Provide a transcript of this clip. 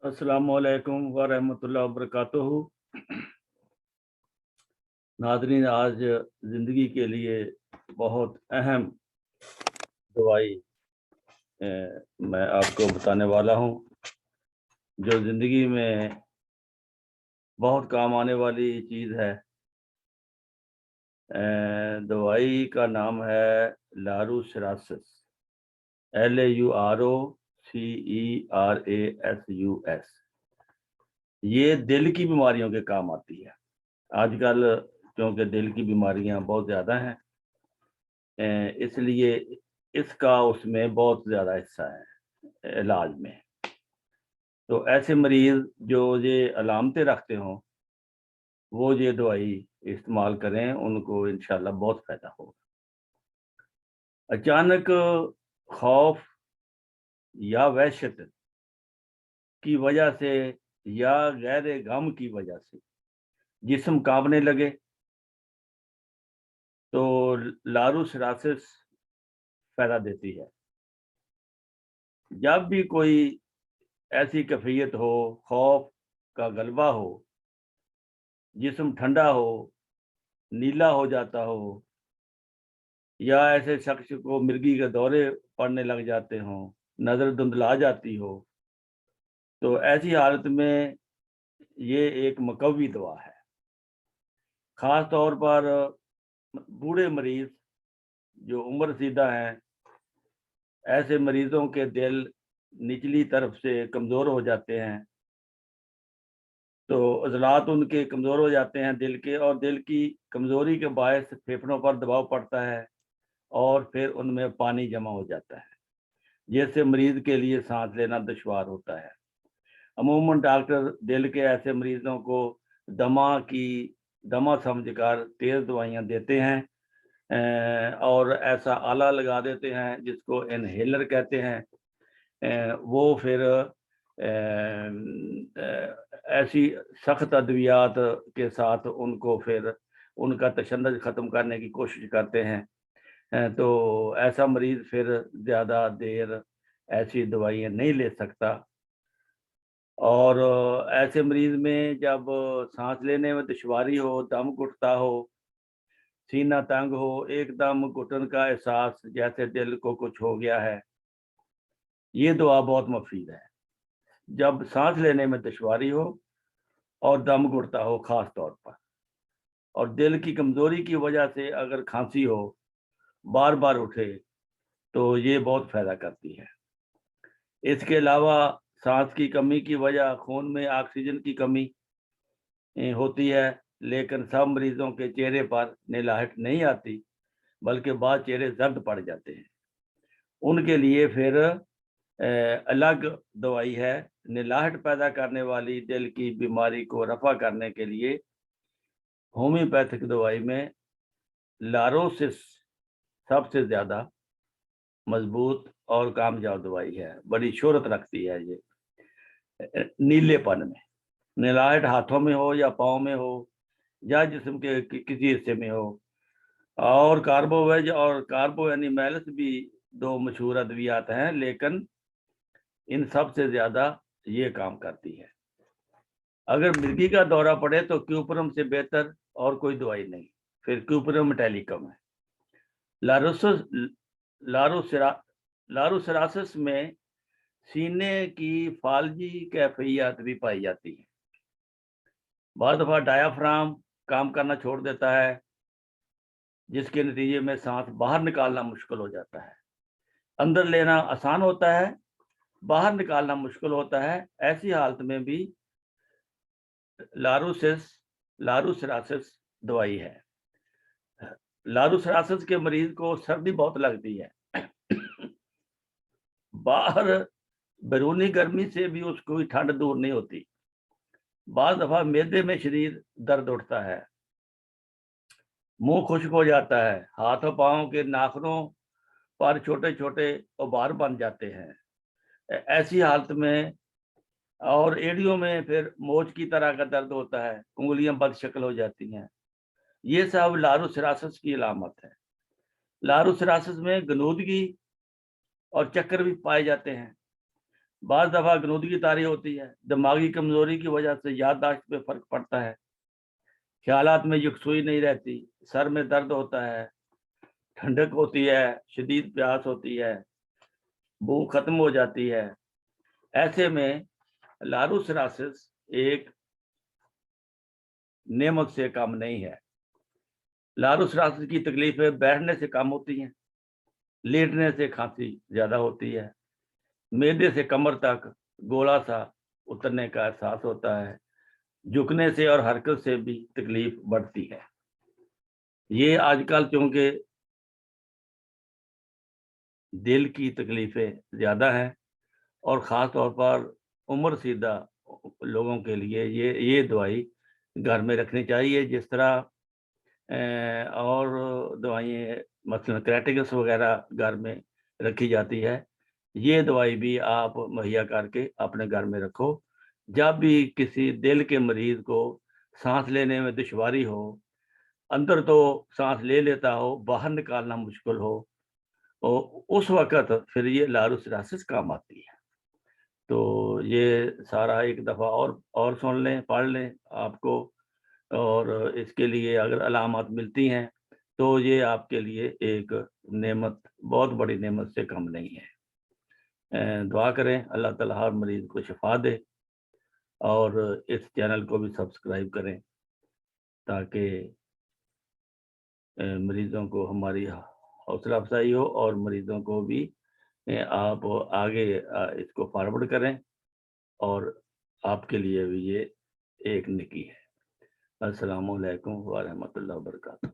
अस्सलामु अलैकुम वरहमतुल्लाहि वबरकातुहू। नाज़रीन, आज ज़िंदगी के लिए बहुत अहम दवाई मैं आपको बताने वाला हूँ, जो ज़िंदगी में बहुत काम आने वाली चीज़ है। दवाई का नाम है लारूसरासिस, LAUROCERASUS। ये दिल की बीमारियों के काम आती है। आजकल क्योंकि दिल की बीमारियां बहुत ज़्यादा हैं, इसलिए इसका उसमें बहुत ज़्यादा हिस्सा है इलाज में। तो ऐसे मरीज़ जो ये अलामतें रखते हों, वो ये दवाई इस्तेमाल करें, उनको इंशाल्लाह बहुत फ़ायदा होगा। अचानक खौफ या वहशत की वजह से या गहरे गम की वजह से जिस्म कांपने लगे तो लारूसरासिस फ़ायदा देती है। जब भी कोई ऐसी कैफियत हो, खौफ का गलबा हो, जिस्म ठंडा हो, नीला हो जाता हो, या ऐसे शख्स को मिर्गी के दौरे पड़ने लग जाते हों, नज़र धुंधला जाती हो, तो ऐसी हालत में ये एक मुकव्वी दवा है। ख़ास तौर पर बूढ़े मरीज़ जो उम्र सीधा हैं, ऐसे मरीज़ों के दिल निचली तरफ से कमज़ोर हो जाते हैं, तो अज़लात उनके कमज़ोर हो जाते हैं दिल के, और दिल की कमज़ोरी के बायस फेफड़ों पर दबाव पड़ता है और फिर उनमें पानी जमा हो जाता है, जिससे मरीज़ के लिए सांस लेना दुश्वार होता है। अमूमन डॉक्टर दिल के ऐसे मरीज़ों को दमा समझकर तेज़ दवाइयाँ देते हैं, और ऐसा आला लगा देते हैं जिसको इनहेलर कहते हैं। वो फिर ऐसी सख्त अद्वियात के साथ उनको फिर उनका तशन्नुज ख़त्म करने की कोशिश करते हैं। तो ऐसा मरीज़ फिर ज़्यादा देर ऐसी दवाइयाँ नहीं ले सकता, और ऐसे मरीज़ में जब सांस लेने में दुश्वारी हो, दम घुटता हो, सीना तंग हो, एकदम घुटन का एहसास जैसे दिल को कुछ हो गया है, ये दुआ बहुत मुफीद है। जब सांस लेने में दुश्वारी हो और दम घुटता हो ख़ास तौर पर, और दिल की कमज़ोरी की वजह से अगर खांसी हो, बार बार उठे, तो ये बहुत फ़ायदा करती है। इसके अलावा सांस की कमी की वजह खून में ऑक्सीजन की कमी होती है, लेकिन सब मरीजों के चेहरे पर निलाहट नहीं आती, बल्कि बाद चेहरे जर्द पड़ जाते हैं। उनके लिए फिर अलग दवाई है। निलाहट पैदा करने वाली दिल की बीमारी को रफा करने के लिए होम्योपैथिक दवाई में लारोसिस सबसे ज़्यादा मजबूत और कामयाब दवाई है। बड़ी शोहरत रखती है ये नीलेपन में। निलाहट हाथों में हो या पाँव में हो या जिस्म के किसी हिस्से में हो। और कार्बोवेज और कार्बो एनिमेल्स भी दो मशहूर अद्वियात हैं, लेकिन इन सब से ज़्यादा ये काम करती है। अगर मिर्गी का दौरा पड़े तो क्यूपरम से बेहतर और कोई दवाई नहीं, फिर क्यूपरम मेटालिकम है। लारूसरासिस में सीने की फालजी कैफियत भी पाई जाती है। बाद दफ़ा डायाफ्राम काम करना छोड़ देता है, जिसके नतीजे में सांस बाहर निकालना मुश्किल हो जाता है। अंदर लेना आसान होता है, बाहर निकालना मुश्किल होता है। ऐसी हालत में भी लारूसरासिस दवाई है। लारूसरासिस के मरीज को सर्दी बहुत लगती है, बाहर बैरूनी गर्मी से भी उसको ठंड दूर नहीं होती। बाद दफा मैदे में शरीर दर्द उठता है, मुंह खुश्क हो जाता है, हाथों पांव के नाखूनों पर छोटे छोटे उभार बन जाते हैं। ऐसी हालत में और एड़ियों में फिर मोच की तरह का दर्द होता है, उंगलियां बदशक्ल हो जाती हैं। ये सब लारूसरासिस की अलामत है। लारूसरासिस में गनूदगी और चक्कर भी पाए जाते हैं। بعض دفعہ غنودگی طاری ہوتی ہے، دماغی کمزوری کی وجہ سے یادداشت پہ فرق پڑتا ہے، خیالات میں یکسوئی نہیں رہتی، سر میں درد ہوتا ہے، ٹھنڈک ہوتی ہے، شدید پیاس ہوتی ہے، بھوک ختم ہو جاتی ہے۔ ایسے میں لاروسراسس ایک نعمت سے کم نہیں ہے۔ لاروسراسس کی تکلیفیں بیٹھنے سے کم ہوتی ہیں، لیٹنے سے کھانسی زیادہ ہوتی ہے، معدے سے کمر تک گولا سا اترنے کا احساس ہوتا ہے، جھکنے سے اور حرکت سے بھی تکلیف بڑھتی ہے۔ یہ آج کل چونکہ دل کی تکلیفیں زیادہ ہیں اور خاص طور پر عمر رسیدہ لوگوں کے لیے یہ دوائی گھر میں رکھنی چاہیے، جس طرح اور دوائیں مثلا کریٹیکس وغیرہ گھر میں رکھی جاتی ہے، یہ دوائی بھی آپ مہیا کر کے اپنے گھر میں رکھو۔ جب بھی کسی دل کے مریض کو سانس لینے میں دشواری ہو، اندر تو سانس لے لیتا ہو، باہر نکالنا مشکل ہو، اس وقت پھر یہ لاروسراسس کام آتی ہے۔ تو یہ سارا ایک دفعہ اور سن لیں، پڑھ لیں آپ کو، اور اس کے لیے اگر علامات ملتی ہیں تو یہ آپ کے لیے ایک نعمت، بہت بڑی نعمت سے کم نہیں ہے۔ دعا کریں اللہ تعالیٰ ہر مریض کو شفا دے، اور اس چینل کو بھی سبسکرائب کریں تاکہ مریضوں کو ہماری حوصلہ افزائی ہو، اور مریضوں کو بھی آپ آگے اس کو فارورڈ کریں، اور آپ کے لیے بھی یہ ایک نیکی ہے۔ السلام علیکم ورحمۃ اللہ وبرکاتہ۔